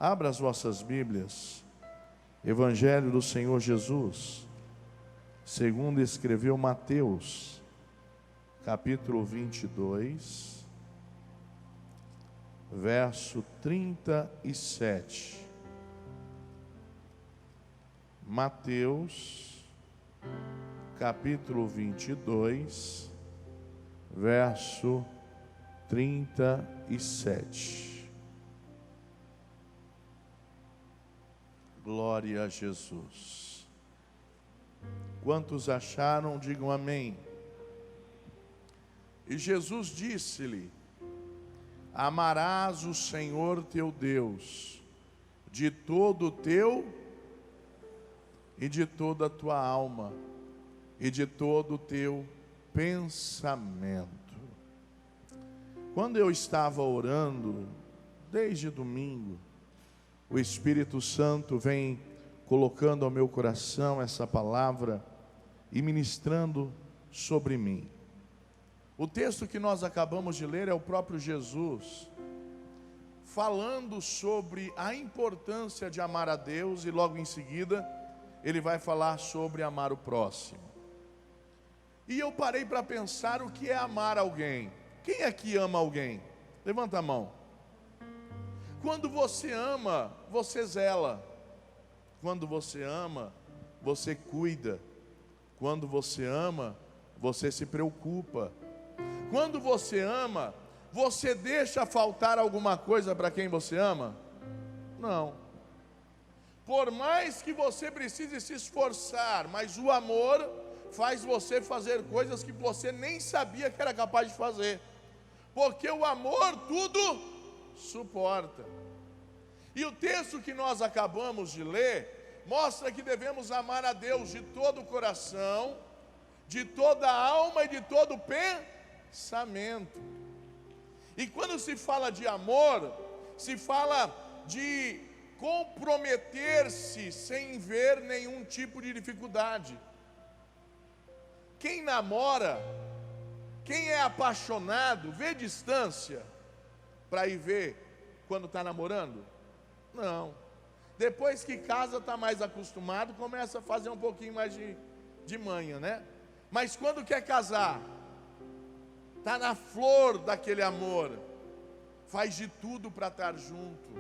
Abra as vossas Bíblias, Evangelho do Senhor Jesus, segundo escreveu Mateus, capítulo 22, verso 37. Mateus, capítulo 22, verso 37. Glória a Jesus. Quantos acharam, digam amém. E Jesus disse-lhe: amarás o Senhor teu Deus de todo o teu e de toda a tua alma e de todo o teu pensamento. Quando eu estava orando, desde domingo, o Espírito Santo vem colocando ao meu coração essa palavra e ministrando sobre mim. O texto que nós acabamos de ler é o próprio Jesus falando sobre a importância de amar a Deus, e logo em seguida ele vai falar sobre amar o próximo. E eu parei para pensar o que é amar alguém. Quem aqui ama alguém? Levanta a mão. Quando você ama, você zela. Quando você ama, você cuida. Quando você ama, você se preocupa. Quando você ama, você deixa faltar alguma coisa para quem você ama? Não. Por mais que você precise se esforçar, mas o amor faz você fazer coisas que você nem sabia que era capaz de fazer. Porque o amor tudo suporta. E o texto que nós acabamos de ler mostra que devemos amar a Deus de todo o coração, de toda a alma e de todo o pensamento. E quando se fala de amor, se fala de comprometer-se sem ver nenhum tipo de dificuldade. Quem namora, quem é apaixonado, vê distância para ir ver quando está namorando? Não. Depois que casa, está mais acostumado, começa a fazer um pouquinho mais de manha, né? Mas quando quer casar, está na flor daquele amor, faz de tudo para estar junto.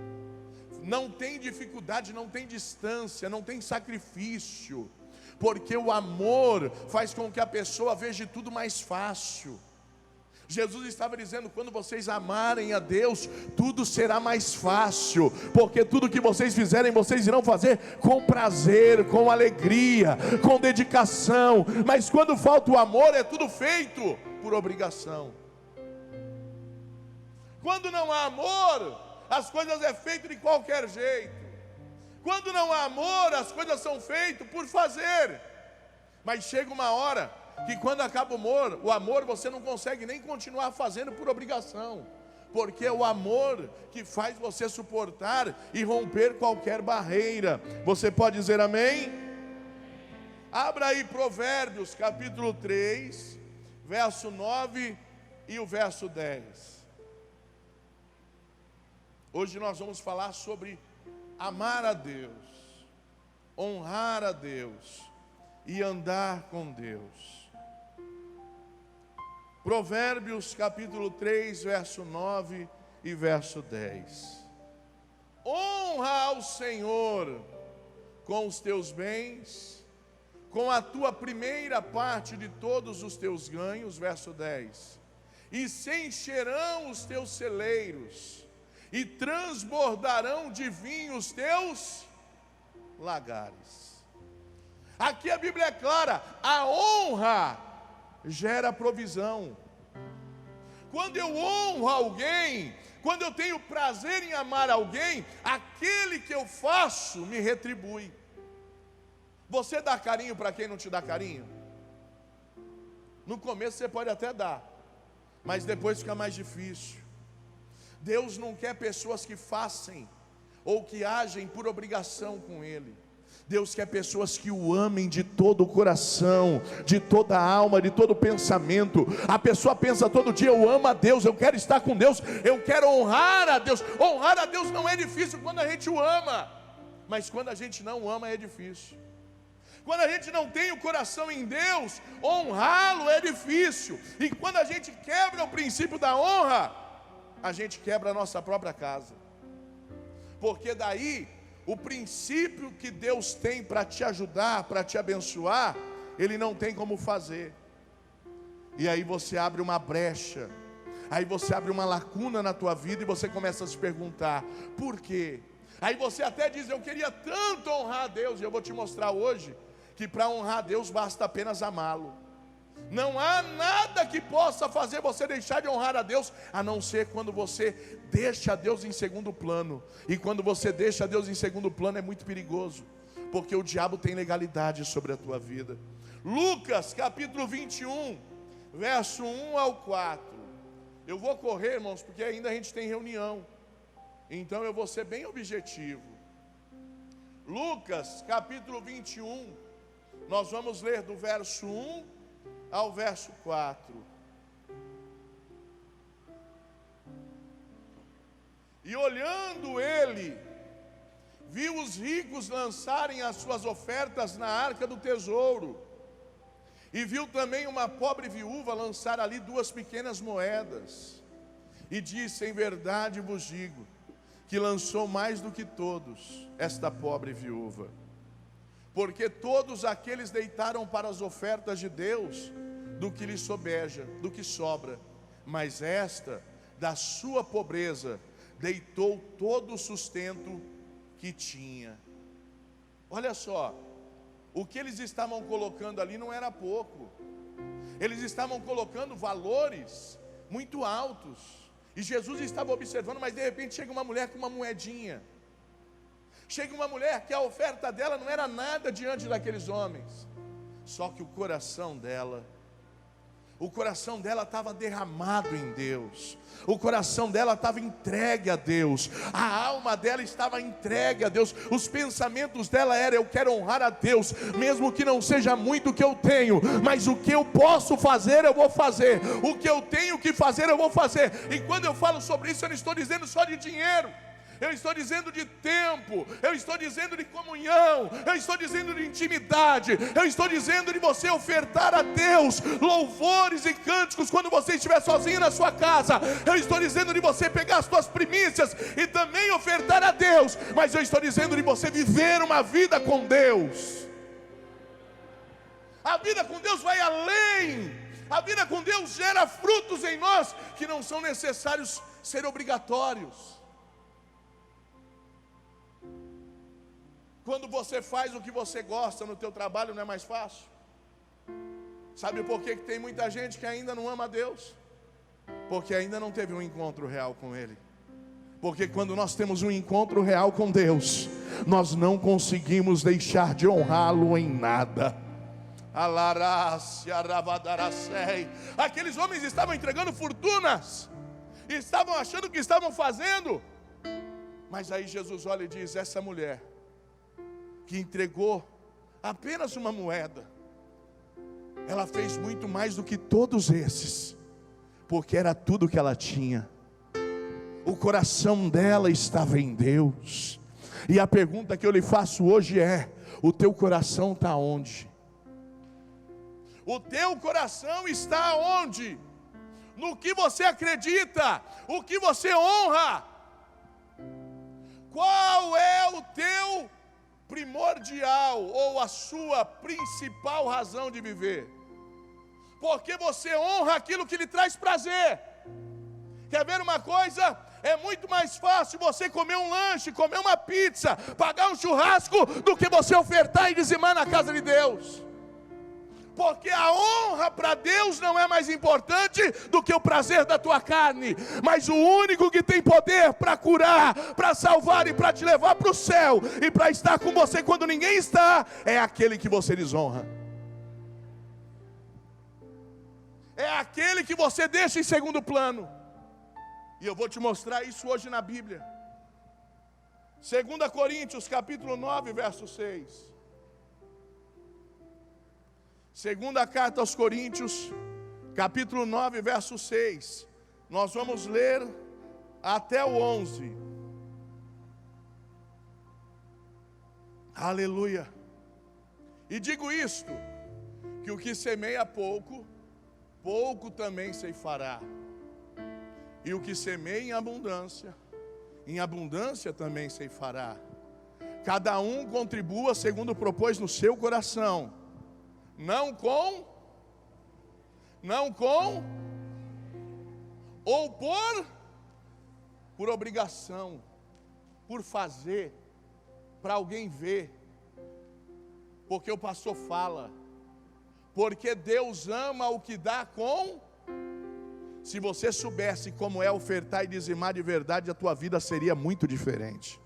Não tem dificuldade, não tem distância, não tem sacrifício, porque o amor faz com que a pessoa veja tudo mais fácil. Jesus estava dizendo: quando vocês amarem a Deus, tudo será mais fácil, porque tudo que vocês fizerem, vocês irão fazer com prazer, com alegria, com dedicação. Mas quando falta o amor, é tudo feito por obrigação. Quando não há amor, as coisas é feito de qualquer jeito. Quando não há amor, as coisas são feitas por fazer. Mas chega uma hora que quando acaba o amor você não consegue nem continuar fazendo por obrigação, porque é o amor que faz você suportar e romper qualquer barreira. Você pode dizer amém? Abra aí Provérbios capítulo 3, verso 9 e o verso 10. Hoje nós vamos falar sobre amar a Deus, honrar a Deus e andar com Deus. Provérbios capítulo 3, verso 9 e verso 10. Honra ao Senhor com os teus bens, com a tua primeira parte de todos os teus ganhos, verso 10. E se encherão os teus celeiros, e transbordarão de vinho os teus lagares. Aqui a Bíblia é clara: a honra gera provisão. Quando eu honro alguém, quando eu tenho prazer em amar alguém, aquele que eu faço me retribui. Você dá carinho para quem não te dá carinho? No começo você pode até dar, mas depois fica mais difícil. Deus não quer pessoas que façam ou que agem por obrigação com Ele. Deus quer pessoas que o amem de todo o coração, de toda a alma, de todo o pensamento. A pessoa pensa todo dia: eu amo a Deus, eu quero estar com Deus, eu quero honrar a Deus. Honrar a Deus não é difícil quando a gente o ama, mas quando a gente não ama é difícil. Quando a gente não tem o coração em Deus, honrá-lo é difícil. E quando a gente quebra o princípio da honra, a gente quebra a nossa própria casa. Porque daí, o princípio que Deus tem para te ajudar, para te abençoar, Ele não tem como fazer. E aí você abre uma brecha, aí você abre uma lacuna na tua vida e você começa a se perguntar: por quê? Aí você até diz: eu queria tanto honrar a Deus. E eu vou te mostrar hoje que para honrar a Deus basta apenas amá-lo. Não há nada que possa fazer você deixar de honrar a Deus, a não ser quando você deixa Deus em segundo plano. E quando você deixa Deus em segundo plano é muito perigoso, porque o diabo tem legalidade sobre a tua vida. Lucas capítulo 21, verso 1 ao 4. Eu vou correr, irmãos, porque ainda a gente tem reunião, então eu vou ser bem objetivo. Lucas capítulo 21, nós vamos ler do verso 1 ao verso 4. E olhando ele, viu os ricos lançarem as suas ofertas na arca do tesouro, e viu também uma pobre viúva lançar ali 2 pequenas moedas, e disse: em verdade vos digo, que lançou mais do que todos esta pobre viúva. Porque todos aqueles deitaram para as ofertas de Deus do que lhe sobeja, do que sobra, mas esta, da sua pobreza, deitou todo o sustento que tinha. Olha só, o que eles estavam colocando ali não era pouco. Eles estavam colocando valores muito altos, e Jesus estava observando, mas de repente chega uma mulher com uma moedinha. Chega uma mulher que a oferta dela não era nada diante daqueles homens. Só que o coração dela estava derramado em Deus. O coração dela estava entregue a Deus. A alma dela estava entregue a Deus. Os pensamentos dela eram: eu quero honrar a Deus, mesmo que não seja muito o que eu tenho, mas o que eu posso fazer, eu vou fazer. O que eu tenho que fazer, eu vou fazer. E quando eu falo sobre isso, eu não estou dizendo só de dinheiro. Eu estou dizendo de tempo, eu estou dizendo de comunhão, eu estou dizendo de intimidade, eu estou dizendo de você ofertar a Deus louvores e cânticos quando você estiver sozinho na sua casa. Eu estou dizendo de você pegar as suas primícias e também ofertar a Deus, mas eu estou dizendo de você viver uma vida com Deus. A vida com Deus vai além. A vida com Deus gera frutos em nós que não são necessários ser obrigatórios. Quando você faz o que você gosta no teu trabalho, não é mais fácil? Sabe por que tem muita gente que ainda não ama a Deus? Porque ainda não teve um encontro real com Ele. Porque quando nós temos um encontro real com Deus, nós não conseguimos deixar de honrá-lo em nada. Aqueles homens estavam entregando fortunas, estavam achando que estavam fazendo, mas aí Jesus olha e diz: essa mulher que entregou apenas uma moeda, ela fez muito mais do que todos esses, porque era tudo que ela tinha. O coração dela estava em Deus. E a pergunta que eu lhe faço hoje é: o teu coração está onde? O teu coração está onde? No que você acredita? O que você honra? Qual é o teu primordial ou a sua principal razão de viver? Porque você honra aquilo que lhe traz prazer. Quer ver uma coisa? É muito mais fácil você comer um lanche, comer uma pizza, pagar um churrasco, do que você ofertar e dizimar na casa de Deus. Porque a honra para Deus não é mais importante do que o prazer da tua carne. Mas o único que tem poder para curar, para salvar e para te levar para o céu e para estar com você quando ninguém está, é aquele que você desonra. É aquele que você deixa em segundo plano. E eu vou te mostrar isso hoje na Bíblia. 2 Coríntios capítulo 9, verso 6. Segunda carta aos Coríntios, capítulo 9, verso 6. Nós vamos ler até o 11. Aleluia. E digo isto, que o que semeia pouco, pouco também ceifará. E o que semeia em abundância também ceifará. Cada um contribua segundo propôs no seu coração, não com, ou por obrigação, por fazer, para alguém ver, porque o pastor fala, porque Deus ama o que dá com. Se você soubesse como é ofertar e dizimar de verdade, a tua vida seria muito diferente.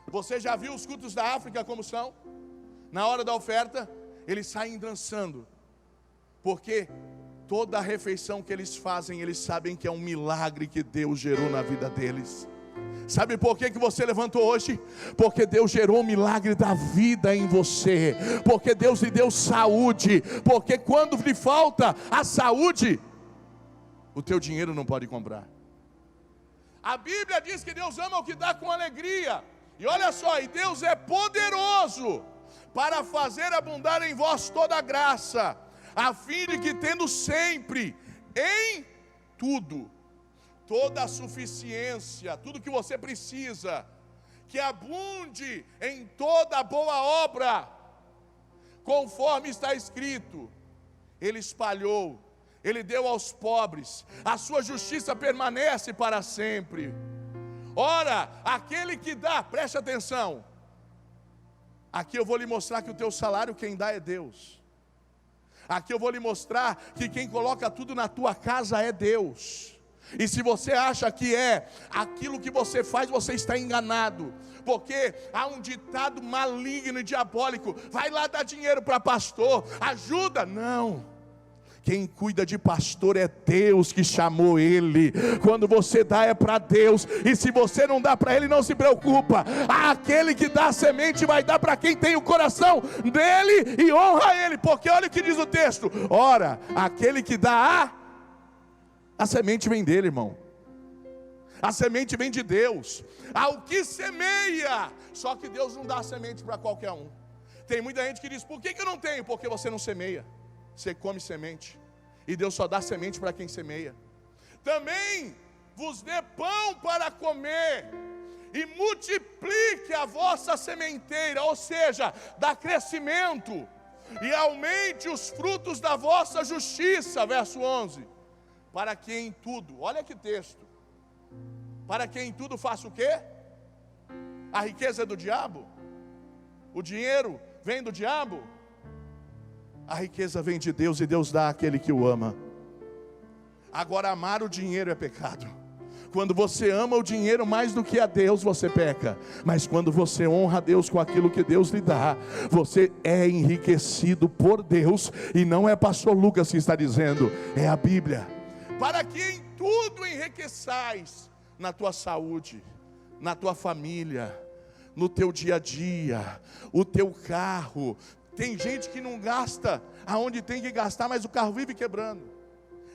Você já viu os cultos da África como são? Na hora da oferta, eles saem dançando, porque toda a refeição que eles fazem, eles sabem que é um milagre que Deus gerou na vida deles. Sabe por que você levantou hoje? Porque Deus gerou um milagre da vida em você, porque Deus lhe deu saúde, porque quando lhe falta a saúde, o teu dinheiro não pode comprar. A Bíblia diz que Deus ama o que dá com alegria. E olha só, e Deus é poderoso para fazer abundar em vós toda a graça, a fim de que tendo sempre, em tudo, toda a suficiência, tudo que você precisa, que abunde em toda boa obra, conforme está escrito, Ele espalhou, Ele deu aos pobres, a sua justiça permanece para sempre. Ora, aquele que dá, preste atenção, aqui eu vou lhe mostrar que o teu salário quem dá é Deus. Aqui eu vou lhe mostrar que quem coloca tudo na tua casa é Deus. E se você acha que é aquilo que você faz, você está enganado, porque há um ditado maligno e diabólico: vai lá dar dinheiro para pastor, ajuda. Não, quem cuida de pastor é Deus que chamou ele. Quando você dá é para Deus, e se você não dá para ele, não se preocupa, aquele que dá a semente vai dar para quem tem o coração dele e honra ele, porque olha o que diz o texto: ora, aquele que dá a semente vem dele, irmão. A semente vem de Deus. Ao que semeia. Só que Deus não dá a semente para qualquer um. Tem muita gente que diz: por que eu não tenho? Porque você não semeia. Você come semente. E Deus só dá semente para quem semeia. Também vos dê pão para comer, e multiplique a vossa sementeira, ou seja, dá crescimento, e aumente os frutos da vossa justiça. Verso 11. Para que em tudo, olha que texto, para que em tudo faça o quê? A riqueza é do diabo? O dinheiro vem do diabo? A riqueza vem de Deus, e Deus dá àquele que o ama. Agora, amar o dinheiro é pecado. Quando você ama o dinheiro mais do que a Deus, você peca. Mas quando você honra a Deus com aquilo que Deus lhe dá, você é enriquecido por Deus. E não é pastor Lucas que está dizendo, é a Bíblia. Para que em tudo enriqueçais, na tua saúde, na tua família, no teu dia a dia, o teu carro. Tem gente que não gasta aonde tem que gastar, mas o carro vive quebrando.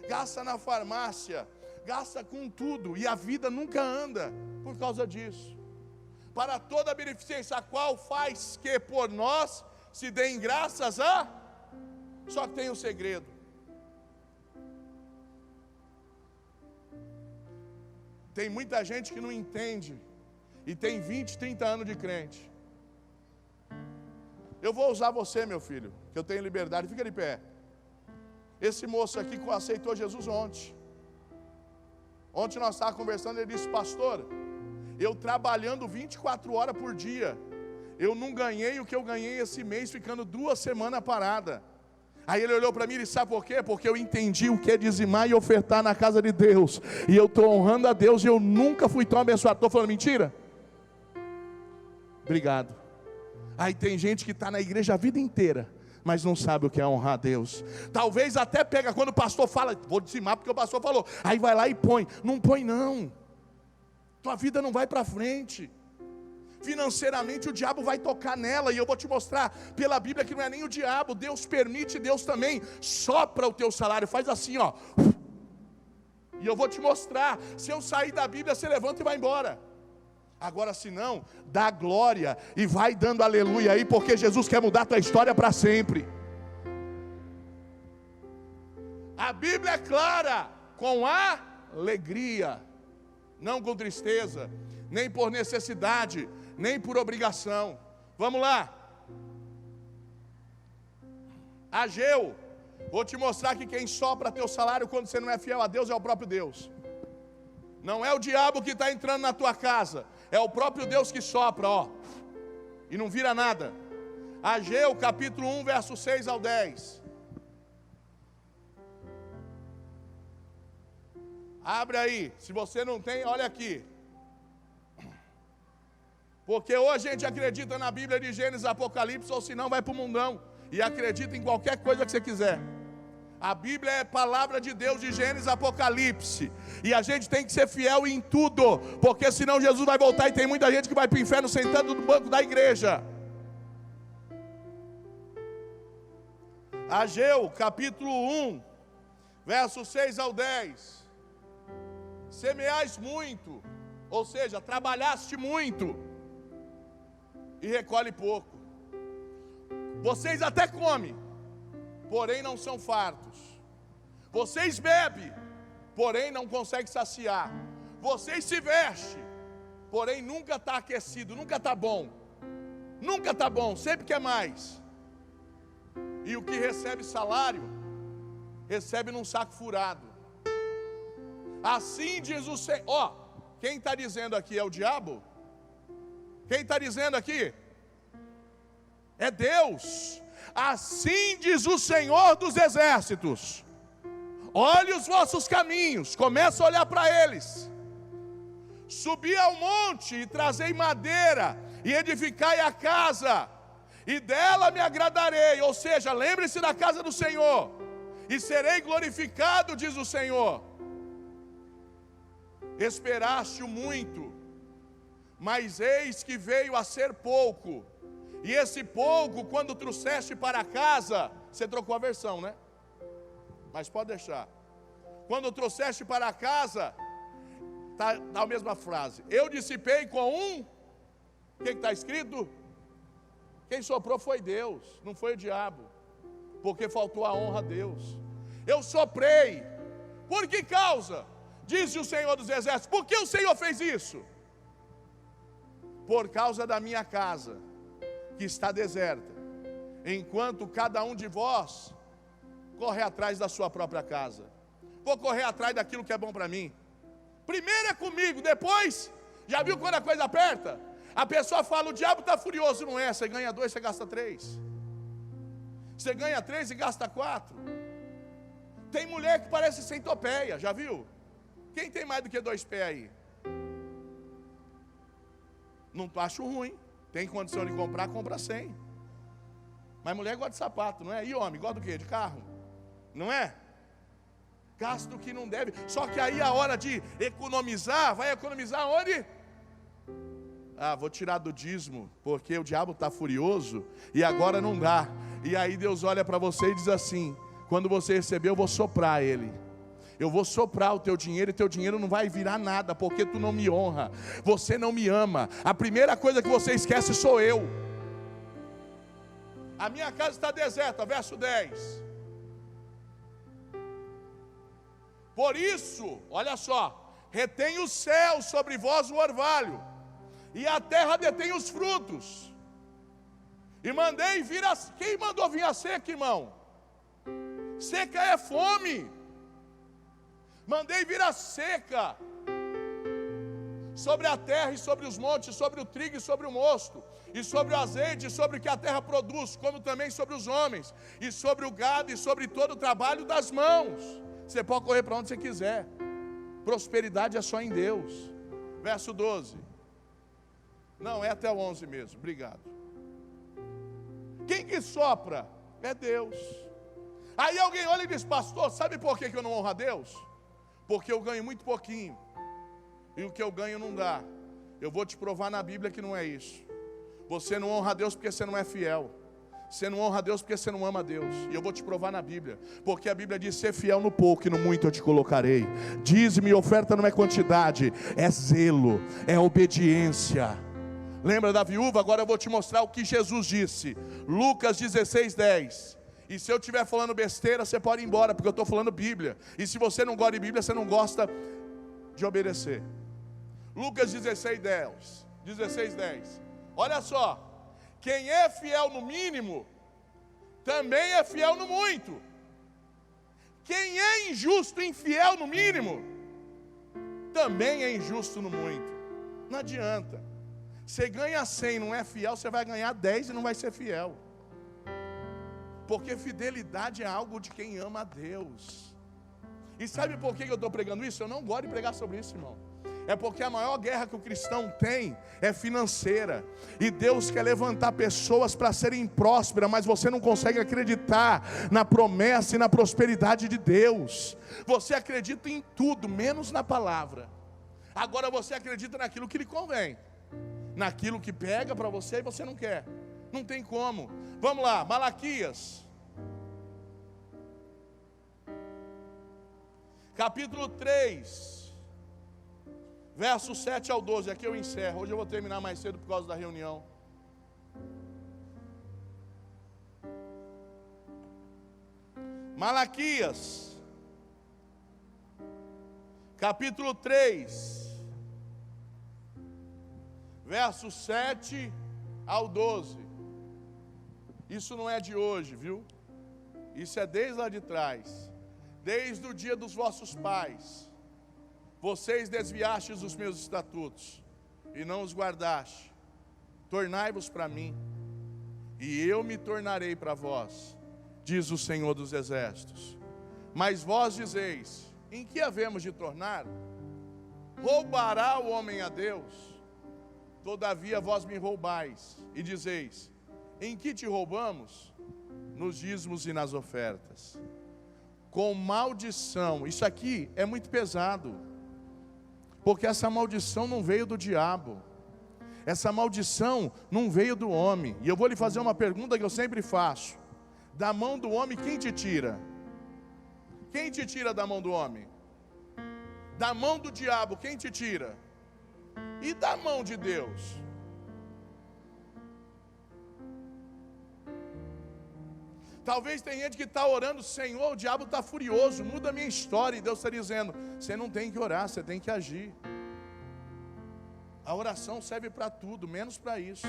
Gasta na farmácia, gasta com tudo, e a vida nunca anda por causa disso. Para toda a beneficência, a qual faz que por nós se deem graças a... Só que tem um segredo. Tem muita gente que não entende, e tem 20, 30 anos de crente. Eu vou usar você, meu filho, que eu tenho liberdade, fica de pé. Esse moço aqui aceitou Jesus ontem. Ontem nós estávamos conversando, ele disse: pastor, eu trabalhando 24 horas por dia, eu não ganhei o que eu ganhei esse mês, ficando 2 semanas parada. Aí ele olhou para mim e disse: sabe por quê? Porque eu entendi o que é dizimar e ofertar na casa de Deus, e eu estou honrando a Deus, e eu nunca fui tão abençoado. Estou falando mentira? Obrigado. Aí tem gente que está na igreja a vida inteira, mas não sabe o que é honrar a Deus. Talvez até pega quando o pastor fala: vou dizimar porque o pastor falou, aí vai lá e põe. Não põe não, tua vida não vai para frente. financeiramente, o diabo vai tocar nela. E eu vou te mostrar pela Bíblia que não é nem o diabo, Deus permite, Deus também sopra o teu salário, faz assim, ó. E eu vou te mostrar. Se eu sair da Bíblia, você levanta e vai embora. Agora, se não, dá glória e vai dando aleluia aí, porque Jesus quer mudar a tua história para sempre. A Bíblia é clara: com alegria, não com tristeza, nem por necessidade, nem por obrigação. Vamos lá. Ageu, vou te mostrar que quem sopra teu salário quando você não é fiel a Deus é o próprio Deus. Não é o diabo que está entrando na tua casa, é o próprio Deus que sopra, ó, e não vira nada. Ageu, capítulo 1, verso 6 ao 10. Abre aí, se você não tem, olha aqui. Porque ou a gente acredita na Bíblia de Gênesis, Apocalipse, ou se não vai para o mundão e acredita em qualquer coisa que você quiser. A Bíblia é palavra de Deus de Gênesis, Apocalipse, e a gente tem que ser fiel em tudo, porque senão Jesus vai voltar e tem muita gente que vai para o inferno sentando no banco da igreja. Ageu, capítulo 1, verso 6 ao 10. Semeais muito, ou seja, trabalhaste muito e recolhe pouco. Vocês até comem, porém não são fartos. Vocês bebem, porém não conseguem saciar. Vocês se vestem, porém nunca está aquecido, nunca está bom. Nunca está bom, sempre quer mais. E o que recebe salário, recebe num saco furado. Assim diz o Senhor. Ó, quem está dizendo aqui é o diabo? Quem está dizendo aqui? É Deus. Assim diz o Senhor dos exércitos: olhe os vossos caminhos, começa a olhar para eles. Subi ao monte e trazei madeira, e edificai a casa, e dela me agradarei. Ou seja, lembre-se da casa do Senhor, e serei glorificado, diz o Senhor. Esperaste muito, mas eis que veio a ser pouco. E esse pouco, quando trouxeste para casa, você trocou a versão, né? Mas pode deixar. Quando trouxeste para casa, tá a mesma frase. Eu dissipei com um. O que está escrito? Quem soprou foi Deus, não foi o diabo, porque faltou a honra a Deus. Eu soprei. Por que causa? Disse o Senhor dos exércitos. Por que o Senhor fez isso? Por causa da minha casa, que está deserta, enquanto cada um de vós corre atrás da sua própria casa. Vou correr atrás daquilo que é bom para mim. Primeiro é comigo, depois, já viu quando a coisa aperta? A pessoa fala: o diabo está furioso. Não é, você ganha 2, você gasta 3. Você ganha 3 e gasta 4. Tem mulher que parece centopeia, já viu? Quem tem mais do que 2 pés aí? Não acho ruim. Tem condição de comprar, compra 100. Mas mulher gosta de sapato, não é? E homem, gosta do quê? De carro? Não é? Gasta o que não deve. Só que aí a hora de economizar, vai economizar onde? Ah, vou tirar do dízimo, porque o diabo está furioso e agora não dá. E aí Deus olha para você e diz assim: quando você receber, eu vou soprar ele. Eu vou soprar o teu dinheiro e teu dinheiro não vai virar nada, porque tu não me honra, você não me ama. A primeira coisa que você esquece sou eu. A minha casa está deserta, verso 10. Por isso, olha só, retém o céu sobre vós o orvalho, e a terra detém os frutos. E mandei vir a... Quem mandou vir a seca, irmão? Seca é fome. Mandei vir a seca sobre a terra e sobre os montes, sobre o trigo e sobre o mosto, e sobre o azeite e sobre o que a terra produz, como também sobre os homens, e sobre o gado e sobre todo o trabalho das mãos. Você pode correr para onde você quiser. Prosperidade é só em Deus. Verso 12. Não, é até o 11 mesmo, obrigado. Quem que sopra? É Deus. Aí alguém olha e diz: pastor, sabe por que eu não honro a Deus? Porque eu ganho muito pouquinho, e o que eu ganho não dá. Eu vou te provar na Bíblia que não é isso. Você não honra a Deus porque você não é fiel. Você não honra a Deus porque você não ama a Deus. E eu vou te provar na Bíblia. Porque a Bíblia diz: ser fiel no pouco e no muito eu te colocarei. Dízimo e oferta não é quantidade, é zelo, é obediência. Lembra da viúva? Agora eu vou te mostrar o que Jesus disse. Lucas 16:10. E se eu estiver falando besteira, você pode ir embora, porque eu estou falando Bíblia. E se você não gosta de Bíblia, você não gosta de obedecer. Lucas 16:10. Olha só. Quem é fiel no mínimo, também é fiel no muito. Quem é injusto e infiel no mínimo, também é injusto no muito. Não adianta. Você ganha 100 e não é fiel, você vai ganhar 10 e não vai ser fiel. Porque fidelidade é algo de quem ama a Deus. E sabe por que eu estou pregando isso? Eu não gosto de pregar sobre isso, irmão. É porque a maior guerra que o cristão tem é financeira. E Deus quer levantar pessoas para serem prósperas, mas você não consegue acreditar na promessa e na prosperidade de Deus. Você acredita em tudo, menos na palavra. Agora você acredita naquilo que lhe convém, naquilo que pega para você e você não quer. Não tem como. Vamos lá, Malaquias capítulo 3, verso 7 ao 12, aqui eu encerro. Hoje eu vou terminar mais cedo por causa da reunião. Malaquias, capítulo 3, verso 7 ao 12. Isso não é de hoje, viu? Isso é desde lá de trás. Desde o dia dos vossos pais. Vocês desviastes os meus estatutos e não os guardaste. Tornai-vos para mim, e eu me tornarei para vós, diz o Senhor dos Exércitos. Mas vós dizeis: em que havemos de tornar? Roubará o homem a Deus? Todavia vós me roubais, e dizeis: em que te roubamos? Nos dízimos e nas ofertas. Com maldição. Isso aqui é muito pesado, porque essa maldição não veio do diabo, essa maldição não veio do homem. E eu vou lhe fazer uma pergunta que eu sempre faço: da mão do homem quem te tira? Quem te tira da mão do homem? Da mão do diabo quem te tira? E da mão de Deus? Talvez tem gente que está orando: Senhor, o diabo está furioso, muda a minha história. E Deus está dizendo: você não tem que orar, você tem que agir. A oração serve para tudo, menos para isso.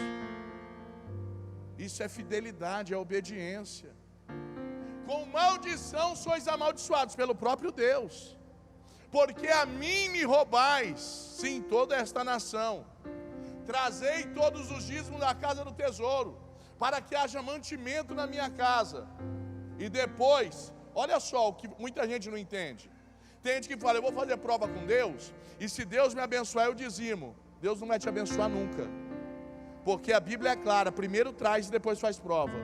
Isso é fidelidade, é obediência. Com maldição sois amaldiçoados pelo próprio Deus, porque a mim me roubais, sim, toda esta nação. Trazei todos os dízimos da casa do tesouro, para que haja mantimento na minha casa. E depois, olha só o que muita gente não entende. Tem gente que fala: eu vou fazer prova com Deus, e se Deus me abençoar eu dizimo. Deus não vai te abençoar nunca, porque a Bíblia é clara: primeiro traz e depois faz prova.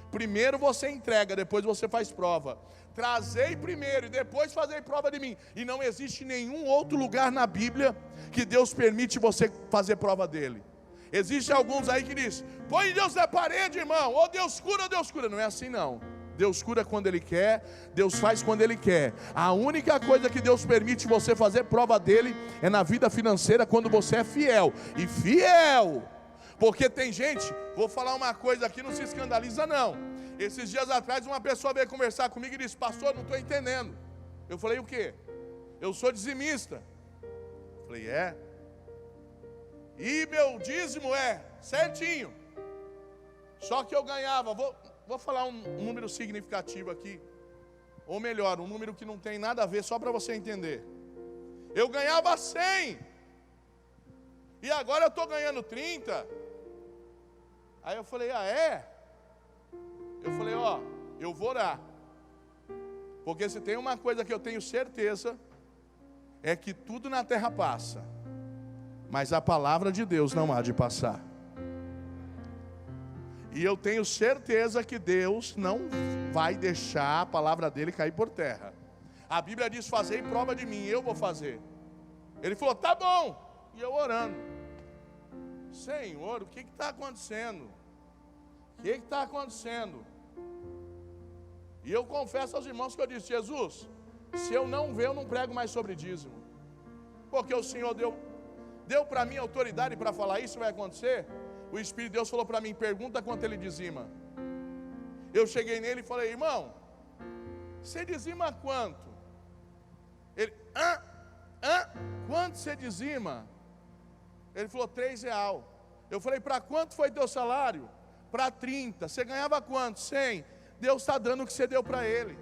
Primeiro você entrega, depois você faz prova. Trazei primeiro e depois fazei prova de mim. E não existe nenhum outro lugar na Bíblia que Deus permite você fazer prova dele. Existem alguns aí que dizem: põe Deus na parede, irmão, ou Deus cura, ou Deus cura. Não é assim não. Deus cura quando Ele quer, Deus faz quando Ele quer. A única coisa que Deus permite você fazer prova dele é na vida financeira, quando você é fiel. E fiel, porque tem gente, vou falar uma coisa aqui, não se escandaliza não. Esses dias atrás uma pessoa veio conversar comigo e disse: pastor, não estou entendendo. Eu falei: o quê? Eu sou dizimista. Eu falei: é? E meu dízimo é certinho. Só que eu ganhava, vou falar um número significativo aqui, ou melhor, um número que não tem nada a ver, só para você entender. Eu ganhava 100, e agora eu estou ganhando 30. Aí eu falei: ah, é? Eu falei: ó, eu vou orar, porque se tem uma coisa que eu tenho certeza, é que tudo na terra passa, mas a palavra de Deus não há de passar. E eu tenho certeza que Deus não vai deixar a palavra dele cair por terra. A Bíblia diz: fazei prova de mim, eu vou fazer. Ele falou: tá bom. E eu orando. Senhor, o que está acontecendo? O que está acontecendo? E eu confesso aos irmãos que eu disse: Jesus, se eu não ver, eu não prego mais sobre dízimo, porque o Senhor deu para mim autoridade para falar isso vai acontecer. O Espírito de Deus falou para mim: pergunta quanto ele dizima. Eu cheguei nele e falei: irmão, você dizima quanto? Ele: quanto você dizima? Ele falou: R$3. Eu falei: para quanto foi teu salário? Para 30. Você ganhava quanto? 100. Deus está dando o que você deu para ele.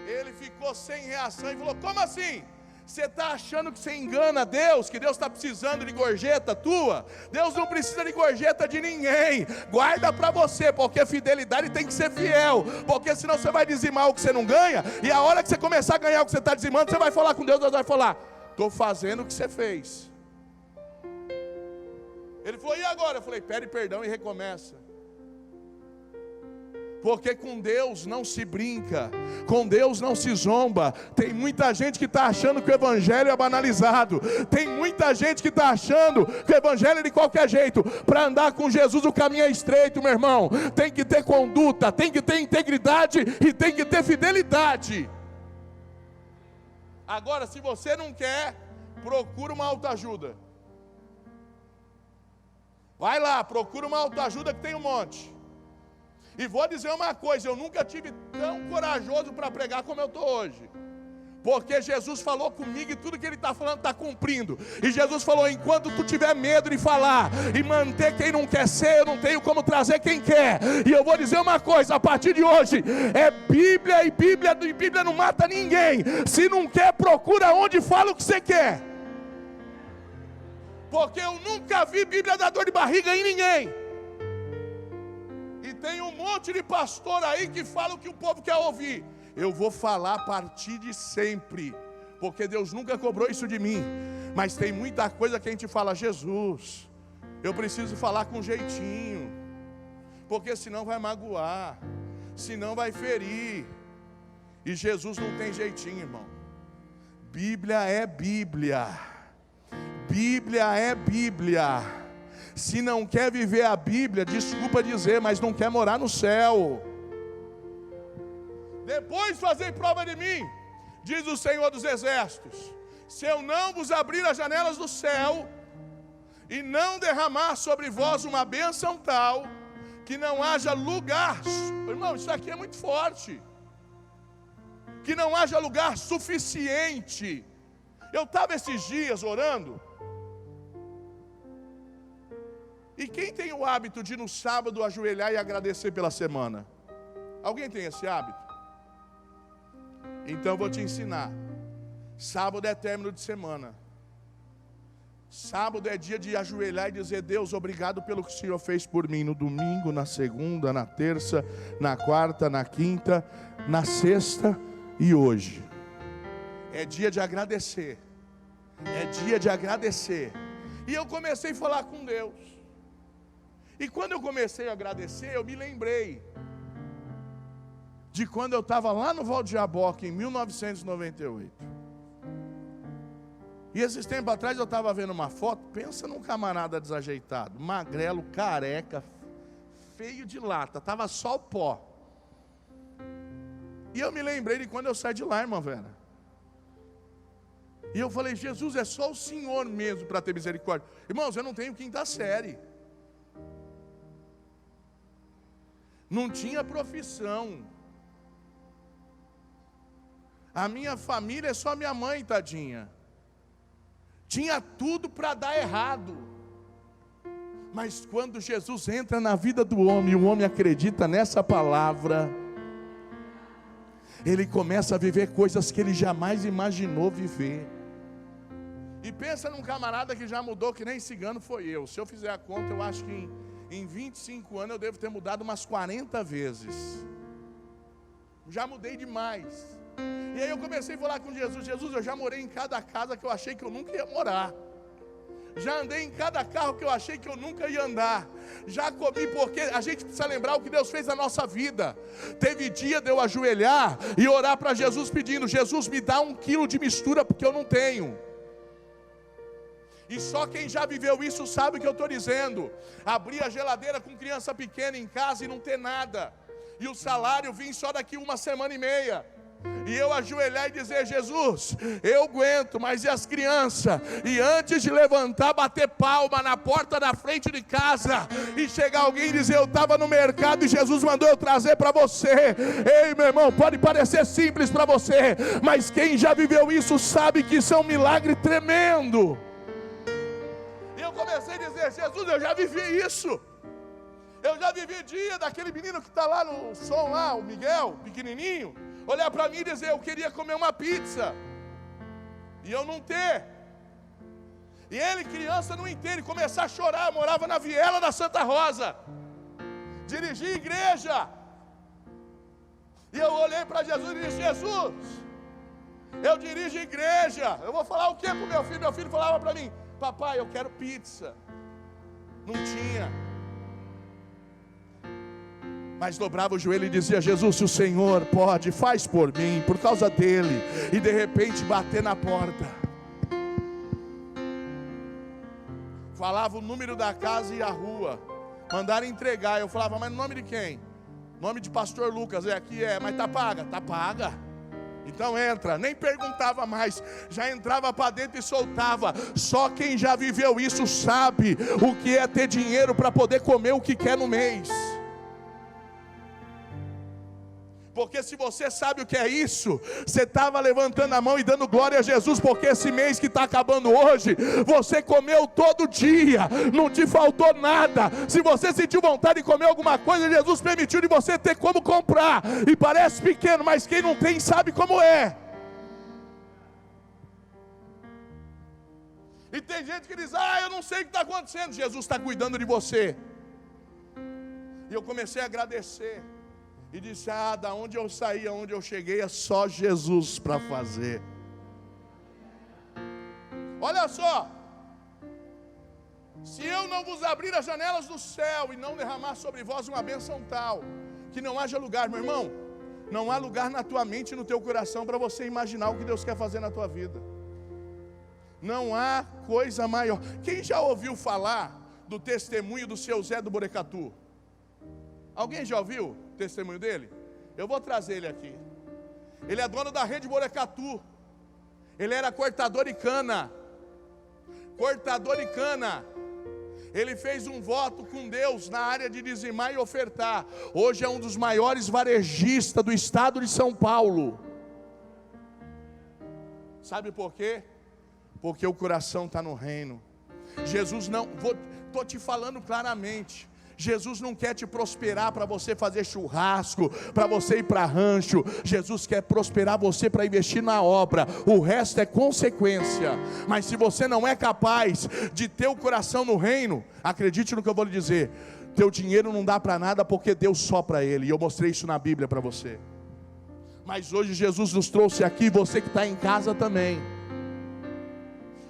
Ele ficou sem reação e falou: como assim? Você está achando que você engana Deus? Que Deus está precisando de gorjeta tua? Deus não precisa de gorjeta de ninguém. Guarda para você, porque fidelidade tem que ser fiel, porque senão você vai dizimar o que você não ganha, e a hora que você começar a ganhar o que você está dizimando, você vai falar com Deus, Deus vai falar: estou fazendo o que você fez. Ele falou: e agora? Eu falei: pede perdão e recomeça. Porque com Deus não se brinca, com Deus não se zomba. Tem muita gente que está achando que o Evangelho é banalizado. Tem muita gente que está achando que o Evangelho é de qualquer jeito. Para andar com Jesus o caminho é estreito, meu irmão. Tem que ter conduta, tem que ter integridade e tem que ter fidelidade. Agora, se você não quer, procura uma autoajuda. Vai lá, procura uma autoajuda que tem um monte. E vou dizer uma coisa: eu nunca tive tão corajoso para pregar como eu estou hoje. Porque Jesus falou comigo e tudo que Ele está falando está cumprindo. E Jesus falou: enquanto tu tiver medo de falar e manter quem não quer ser, eu não tenho como trazer quem quer. E eu vou dizer uma coisa: a partir de hoje é Bíblia, e Bíblia não mata ninguém. Se não quer, procura onde fala o que você quer. Porque eu nunca vi Bíblia dar dor de barriga em ninguém. E tem um monte de pastor aí que fala o que o povo quer ouvir. Eu vou falar a partir de sempre, porque Deus nunca cobrou isso de mim. Mas tem muita coisa que a gente fala: Jesus, eu preciso falar com jeitinho, porque senão vai magoar, senão vai ferir. E Jesus não tem jeitinho, irmão. Bíblia é Bíblia. Bíblia é Bíblia. Se não quer viver a Bíblia, desculpa dizer, mas não quer morar no céu. Depois fazei prova de mim, diz o Senhor dos Exércitos, se eu não vos abrir as janelas do céu e não derramar sobre vós uma bênção tal, que não haja lugar. Irmão, isso aqui é muito forte. Que não haja lugar suficiente. Eu estava esses dias orando. E quem tem o hábito de no sábado ajoelhar e agradecer pela semana? Alguém tem esse hábito? Então eu vou te ensinar. Sábado é término de semana. Sábado é dia de ajoelhar e dizer: Deus, obrigado pelo que o Senhor fez por mim no domingo, na segunda, na terça, na quarta, na quinta, na sexta e hoje. É dia de agradecer. É dia de agradecer. E eu comecei a falar com Deus. E quando eu comecei a agradecer, eu me lembrei de quando eu estava lá no Val de Jaboque, em 1998. E esses tempos atrás eu estava vendo uma foto. Pensa num camarada desajeitado, magrelo, careca, feio de lata, estava só o pó. E eu me lembrei de quando eu saí de lá, irmã Vera. E eu falei: Jesus, é só o Senhor mesmo para ter misericórdia. Irmãos, eu não tenho quinta série. Não tinha profissão. A minha família é só minha mãe, tadinha. Tinha tudo para dar errado. Mas quando Jesus entra na vida do homem, e o homem acredita nessa palavra, ele começa a viver coisas que ele jamais imaginou viver. E pensa num camarada que já mudou, que nem cigano foi eu. Se eu fizer a conta, eu acho que em 25 anos eu devo ter mudado umas 40 vezes. Já mudei demais. E aí eu comecei a falar com Jesus: Jesus, eu já morei em cada casa que eu achei que eu nunca ia morar. Já andei em cada carro que eu achei que eu nunca ia andar. Já comi, porque a gente precisa lembrar o que Deus fez na nossa vida. Teve dia de eu ajoelhar e orar para Jesus pedindo: Jesus, me dá 1 quilo de mistura, porque eu não tenho. E só quem já viveu isso sabe o que eu estou dizendo. Abrir a geladeira com criança pequena em casa e não ter nada, e o salário vir só daqui 1,5 semanas. E eu ajoelhar e dizer: Jesus, eu aguento, mas e as crianças? E antes de levantar, bater palma na porta da frente de casa, e chegar alguém e dizer: eu estava no mercado e Jesus mandou eu trazer para você. Ei, meu irmão, pode parecer simples para você, mas quem já viveu isso sabe que isso é um milagre tremendo. E eu comecei a dizer: Jesus, eu já vivi isso. Eu já vivi o dia daquele menino que está lá no som lá, o Miguel, pequenininho, olhar para mim e dizer: eu queria comer uma pizza, e eu não ter. E ele, criança, não entende, começar a chorar. Eu morava na Viela da Santa Rosa, dirigi igreja, e eu olhei para Jesus e disse: Jesus, eu dirijo igreja, eu vou falar o que para o meu filho? Meu filho falava para mim: papai, eu quero pizza. Não tinha. Mas dobrava o joelho e dizia: Jesus, se o Senhor pode, faz por mim, por causa dele. E de repente bater na porta, falava o número da casa e a rua, mandaram entregar. Eu falava: mas no nome de quem? Nome de pastor Lucas. Aqui é, mas tá paga? Tá paga. Então entra, nem perguntava mais, já entrava para dentro e soltava. Só quem já viveu isso sabe o que é ter dinheiro para poder comer o que quer no mês. Porque se você sabe o que é isso, você estava levantando a mão e dando glória a Jesus, porque esse mês que está acabando hoje, você comeu todo dia, não te faltou nada. Se você sentiu vontade de comer alguma coisa, Jesus permitiu de você ter como comprar. E parece pequeno, mas quem não tem sabe como é. E tem gente que diz: eu não sei o que está acontecendo. Jesus está cuidando de você. E eu comecei a agradecer. E disse: da onde eu saí, aonde eu cheguei, é só Jesus para fazer. Olha só, se eu não vos abrir as janelas do céu e não derramar sobre vós uma bênção tal, que não haja lugar, meu irmão, não há lugar na tua mente e no teu coração para você imaginar o que Deus quer fazer na tua vida. Não há coisa maior. Quem já ouviu falar do testemunho do seu Zé do Borecatu? Alguém já ouviu o testemunho dele? Eu vou trazer ele aqui. Ele é dono da rede Borecatu. Ele era cortador de cana. Cortador de cana. Ele fez um voto com Deus na área de dizimar e ofertar. Hoje é um dos maiores varejistas do estado de São Paulo. Sabe por quê? Porque o coração está no reino. Jesus não, estou te falando claramente. Jesus não quer te prosperar para você fazer churrasco, para você ir para rancho. Jesus quer prosperar você para investir na obra. O resto é consequência. Mas se você não é capaz de ter o coração no reino, acredite no que eu vou lhe dizer, teu dinheiro não dá para nada, porque Deus sopra ele. E eu mostrei isso na Bíblia para você. Mas hoje Jesus nos trouxe aqui, você que está em casa também.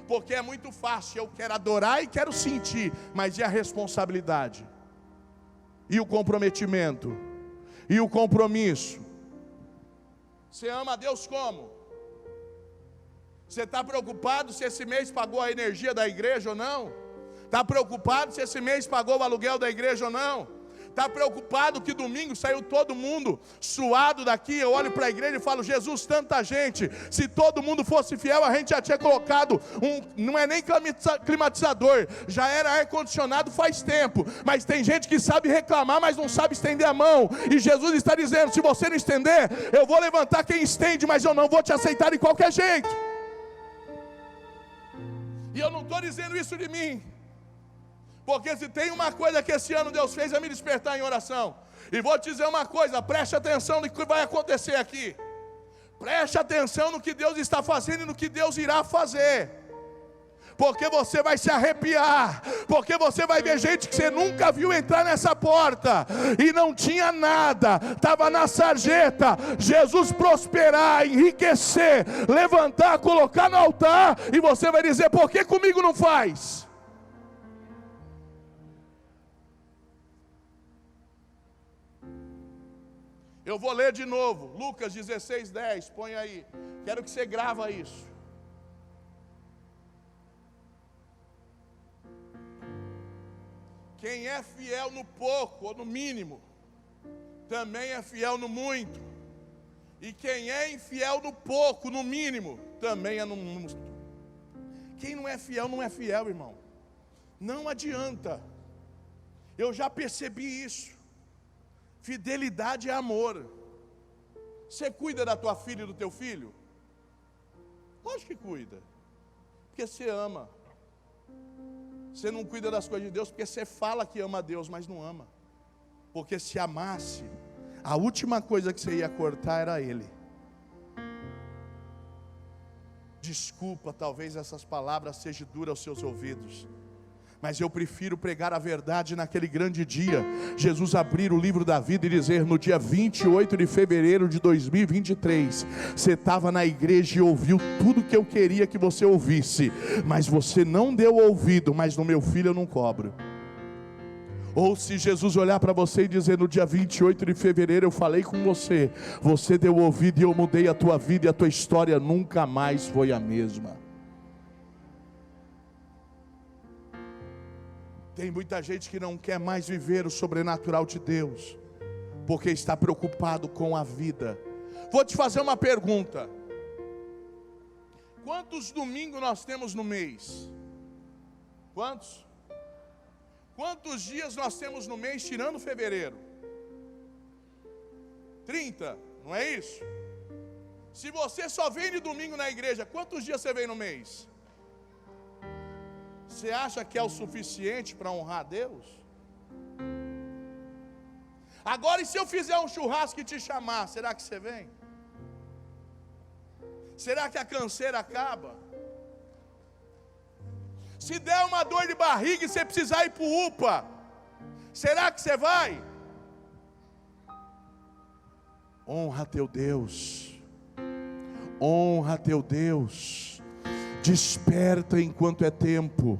Porque é muito fácil, eu quero adorar e quero sentir, mas e a responsabilidade? E o comprometimento? E o compromisso? Você ama a Deus como? Você está preocupado se esse mês pagou a energia da igreja ou não? Está preocupado se esse mês pagou o aluguel da igreja ou não? Está preocupado que domingo saiu todo mundo suado daqui? Eu olho para a igreja e falo: Jesus, tanta gente, se todo mundo fosse fiel, a gente já tinha colocado não é nem climatizador, já era ar-condicionado faz tempo. Mas tem gente que sabe reclamar, mas não sabe estender a mão. E Jesus está dizendo: se você não estender, eu vou levantar quem estende, mas eu não vou te aceitar de qualquer jeito. E eu não estou dizendo isso de mim, porque se tem uma coisa que esse ano Deus fez, é me despertar em oração. E vou te dizer uma coisa, preste atenção no que vai acontecer aqui. Preste atenção no que Deus está fazendo e no que Deus irá fazer. Porque você vai se arrepiar. Porque você vai ver gente que você nunca viu entrar nessa porta e não tinha nada, estava na sarjeta. Jesus prosperar, enriquecer, levantar, colocar no altar, e você vai dizer: por que comigo não faz? Eu vou ler de novo, Lucas 16:10, põe aí. Quero que você grava isso. Quem é fiel no pouco ou no mínimo, também é fiel no muito. E quem é infiel no pouco, no mínimo, também é no muito. Quem não é fiel, não é fiel, irmão. Não adianta. Eu já percebi isso. Fidelidade é amor. Você cuida da tua filha e do teu filho? Lógico que cuida, porque você ama. Você não cuida das coisas de Deus porque você fala que ama a Deus, mas não ama. Porque se amasse, a última coisa que você ia cortar era Ele. Desculpa, talvez essas palavras sejam duras aos seus ouvidos, mas eu prefiro pregar a verdade naquele grande dia. Jesus abrir o livro da vida e dizer: no dia 28 de fevereiro de 2023, você estava na igreja e ouviu tudo que eu queria que você ouvisse, mas você não deu ouvido, mas no meu filho eu não cobro. Ou se Jesus olhar para você e dizer: no dia 28 de fevereiro eu falei com você, você deu ouvido e eu mudei a tua vida, e a tua história nunca mais foi a mesma. Tem muita gente que não quer mais viver o sobrenatural de Deus, porque está preocupado com a vida. Vou te fazer uma pergunta: quantos domingos nós temos no mês? Quantos? Quantos dias nós temos no mês, tirando fevereiro? 30, não é isso? Se você só vem de domingo na igreja, quantos dias você vem no mês? Você acha que é o suficiente para honrar a Deus? Agora, e se eu fizer um churrasco e te chamar, será que você vem? Será que a canseira acaba? Se der uma dor de barriga e você precisar ir para o UPA, será que você vai? Honra teu Deus, honra teu Deus. Desperta enquanto é tempo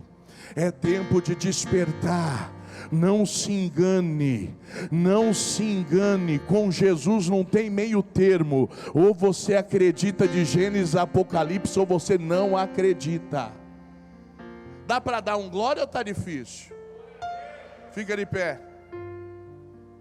de despertar. Não se engane, não se engane, com Jesus não tem meio termo. Ou você acredita de Gênesis a Apocalipse, ou você não acredita. Dá para dar um glória ou está difícil? Fica de pé.